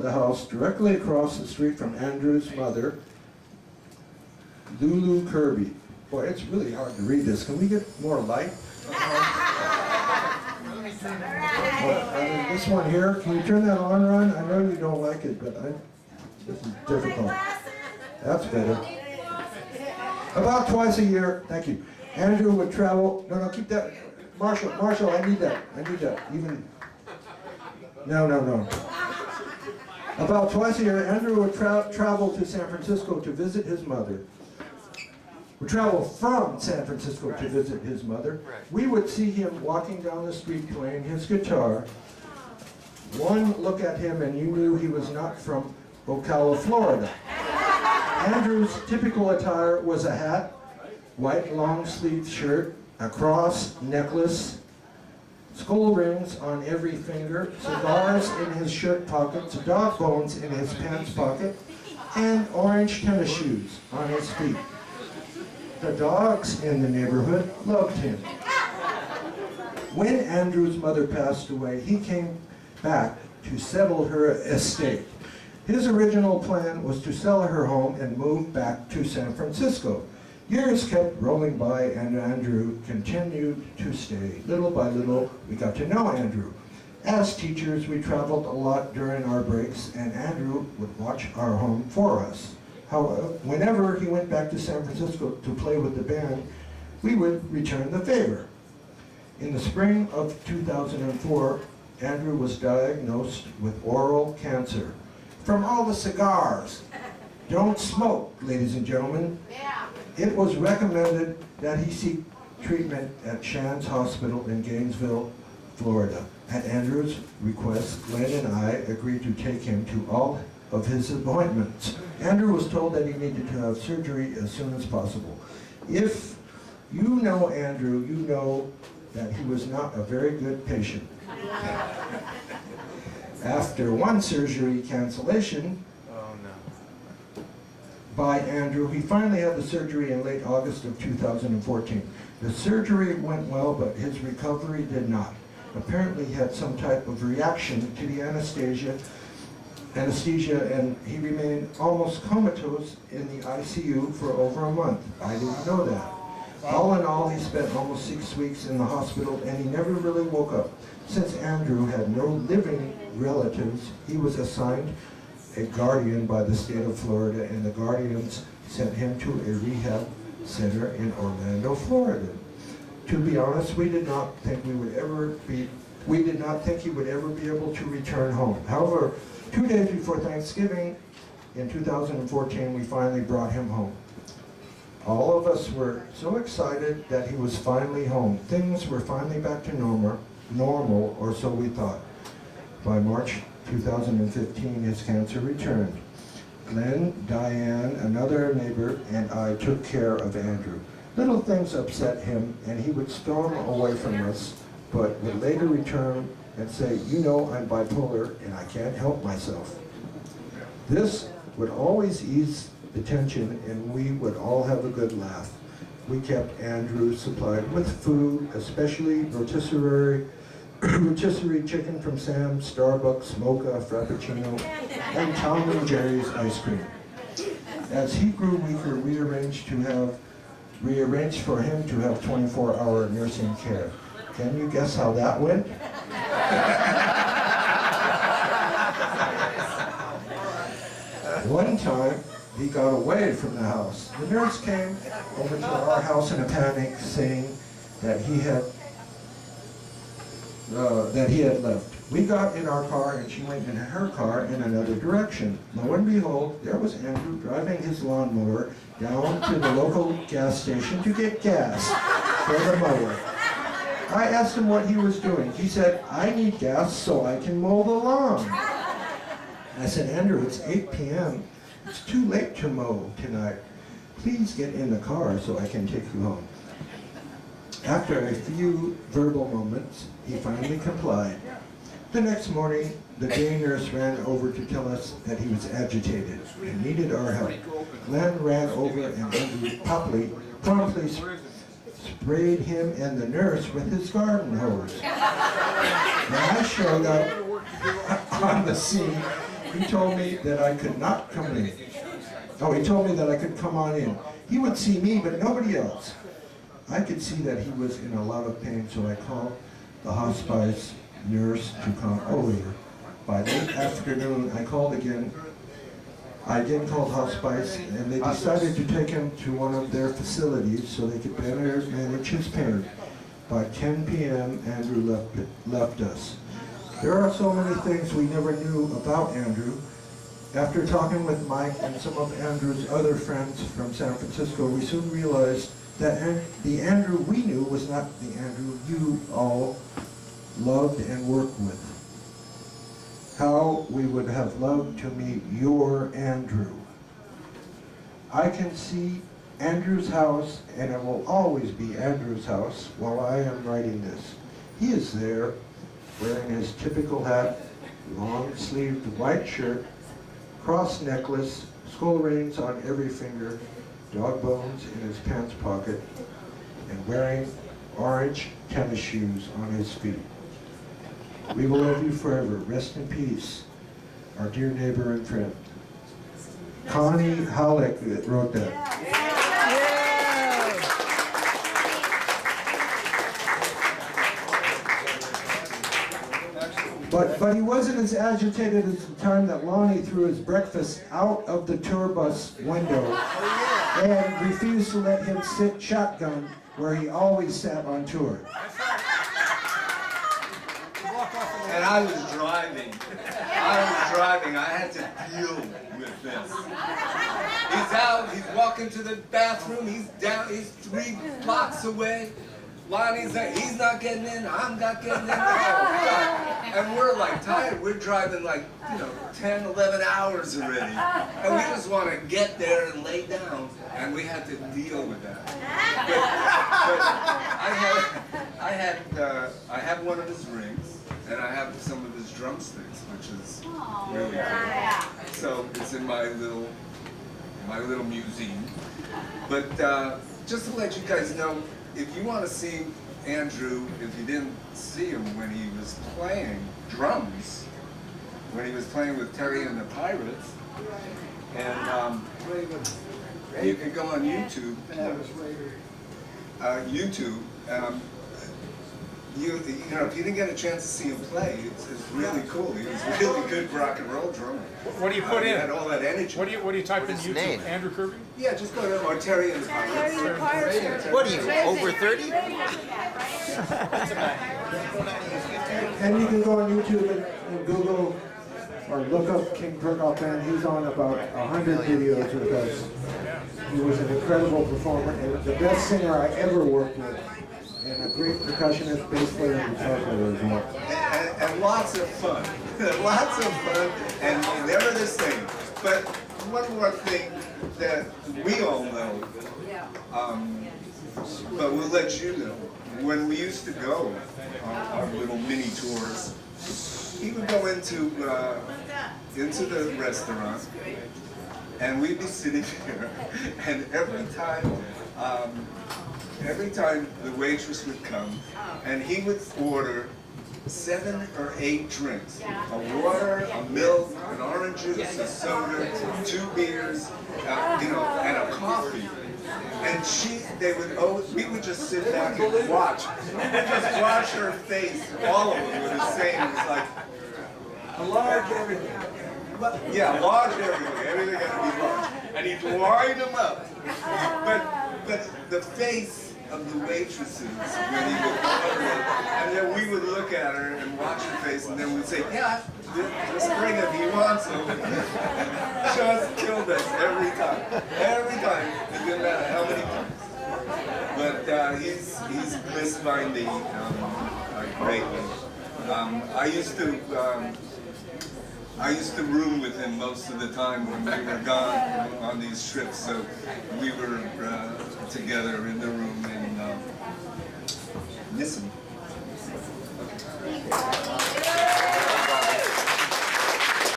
the house directly across the street from Andrew's mother, Lulu Kirby. Boy, it's really hard to read this. Can we get more light? This one here, can you turn that on, Ron? I know you don't like it, but this is difficult. That's better. About twice a year, thank you, Andrew would travel. No, keep that. Marshall, I need that. Even. No. About twice a year, Andrew would travel to San Francisco to visit his mother. Would travel from San Francisco to visit his mother. We would see him walking down the street playing his guitar. One look at him and you knew he was not from Ocala, Florida. Andrew's typical attire was a hat, white long-sleeved shirt, a cross, necklace, skull rings on every finger, cigars in his shirt pockets, dog bones in his pants pocket, and orange tennis shoes on his feet. The dogs in the neighborhood loved him. When Andrew's mother passed away, he came back to settle her estate. His original plan was to sell her home and move back to San Francisco. Years kept rolling by and Andrew continued to stay. Little by little, we got to know Andrew. As teachers, we traveled a lot during our breaks and Andrew would watch our home for us. However, whenever he went back to San Francisco to play with the band, we would return the favor. In the spring of 2004, Andrew was diagnosed with oral cancer. From all the cigars. Don't smoke, ladies and gentlemen. Yeah. It was recommended that he seek treatment at Shands Hospital in Gainesville, Florida. At Andrew's request, Glenn and I agreed to take him to all of his appointments. Andrew was told that he needed to have surgery as soon as possible. If you know Andrew, you know that he was not a very good patient. After one surgery cancellation by Andrew, he finally had the surgery in late August of 2014. The surgery went well, but his recovery did not. Apparently he had some type of reaction to the anesthesia, and he remained almost comatose in the ICU for over a month. I didn't know that. All in all, he spent almost 6 weeks in the hospital and he never really woke up. Since Andrew had no living relatives, he was assigned a guardian by the state of Florida, and the guardians sent him to a rehab center in Orlando, Florida. To be honest, we did not think he would ever be able to return home. However, 2 days before Thanksgiving in 2014, we finally brought him home. All of us were so excited that he was finally home. Things were finally back to normal, or so we thought. By March 2015, his cancer returned. Glenn, Diane, another neighbor, and I took care of Andrew. Little things upset him, and he would storm away from us, but would later return and say, "You know I'm bipolar, and I can't help myself." This would always ease the tension, and we would all have a good laugh. We kept Andrew supplied with food, especially rotisserie chicken from Sam's, Starbucks, mocha, frappuccino, and Tom and Jerry's ice cream. As he grew weaker, we arranged for him to have 24-hour nursing care. Can you guess how that went? One time, he got away from the house. The nurse came over to our house in a panic, saying that he had left. We got in our car and she went in her car in another direction. Lo and behold, there was Andrew driving his lawnmower down to the local gas station to get gas for the mower. I asked him what he was doing. He said, "I need gas so I can mow the lawn." I said, "Andrew, it's 8 p.m. It's too late to mow tonight. Please get in the car so I can take you home." After a few verbal moments, he finally complied. The next morning, the day nurse ran over to tell us that he was agitated and needed our help. Glenn ran over and Andrew promptly sprayed him and the nurse with his garden hose. When I showed up on the scene, he told me that I could not come in. Oh, he told me that I could come on in. He would see me, but nobody else. I could see that he was in a lot of pain, so I called the hospice nurse to come over here. By late afternoon, I called again. I again called hospice, and they decided to take him to one of their facilities so they could better manage his pain. By 10 p.m., Andrew left us. There are so many things we never knew about Andrew. After talking with Mike and some of Andrew's other friends from San Francisco, we soon realized that the Andrew we knew was not the Andrew you all loved and worked with. How we would have loved to meet your Andrew. I can see Andrew's house, and it will always be Andrew's house while I am writing this. He is there, wearing his typical hat, long-sleeved white shirt, cross necklace, skull rings on every finger, dog bones in his pants pocket, and wearing orange tennis shoes on his feet. We will love you forever. Rest in peace, our dear neighbor and friend. Connie Halleck wrote that. But he wasn't as agitated as the time that Lonnie threw his breakfast out of the tour bus window and refused to let him sit shotgun where he always sat on tour. And I was driving. I had to deal with this. He's out, he's walking to the bathroom, he's 3 blocks away. Lonnie's there, he's not getting in, I'm not getting in. Oh, God. And we're like tired, we're driving like, 10, 11 hours already. And we just want to get there and lay down. And we had to deal with that. But I have one of his rings, and I have some of his drumsticks, which is really cool. So it's in my little museum. But just to let you guys know, if you want to see Andrew, if you didn't see him when he was playing drums, when he was playing with Terry and the Pirates, and you can go on YouTube. If you didn't get a chance to see him play, it's really cool. He was a really good rock and roll drummer. What do you put in? He had all that energy. What do you type in YouTube? Name? Andrew Kirby? Yeah, just go to or Terry and the Pirates. What are you, over 30? And you can go on YouTube and Google or look up King Perkoff Band. He's on about 100 videos with us. He was an incredible performer and the best singer I ever worked with. And a great percussionist, bass player, and guitar player as well. And lots of fun. Lots of fun, and never the same. But one more thing that we all know, but we'll let you know, when we used to go on our little mini tours, he would go into the restaurant, and we'd be sitting there, and every time the waitress would come, and he would order 7 or 8 drinks. A water, a milk, an orange juice, a soda, 2 beers, and a coffee. And we would just sit back and watch. We would just watch her face. All of them were the same. It was like, a large everything. Yeah, large everything. Everything had to be large. And he'd line them up. But the face of the waitresses when he would order it, and then we would look at her and watch her face, and then we'd say, yeah, just bring him, he wants him. Just killed us every time. Every time. It didn't matter how many times. But he's missed by me greatly. I used to room with him most of the time when we were gone on these trips, so we were together in the room and miss him. Okay.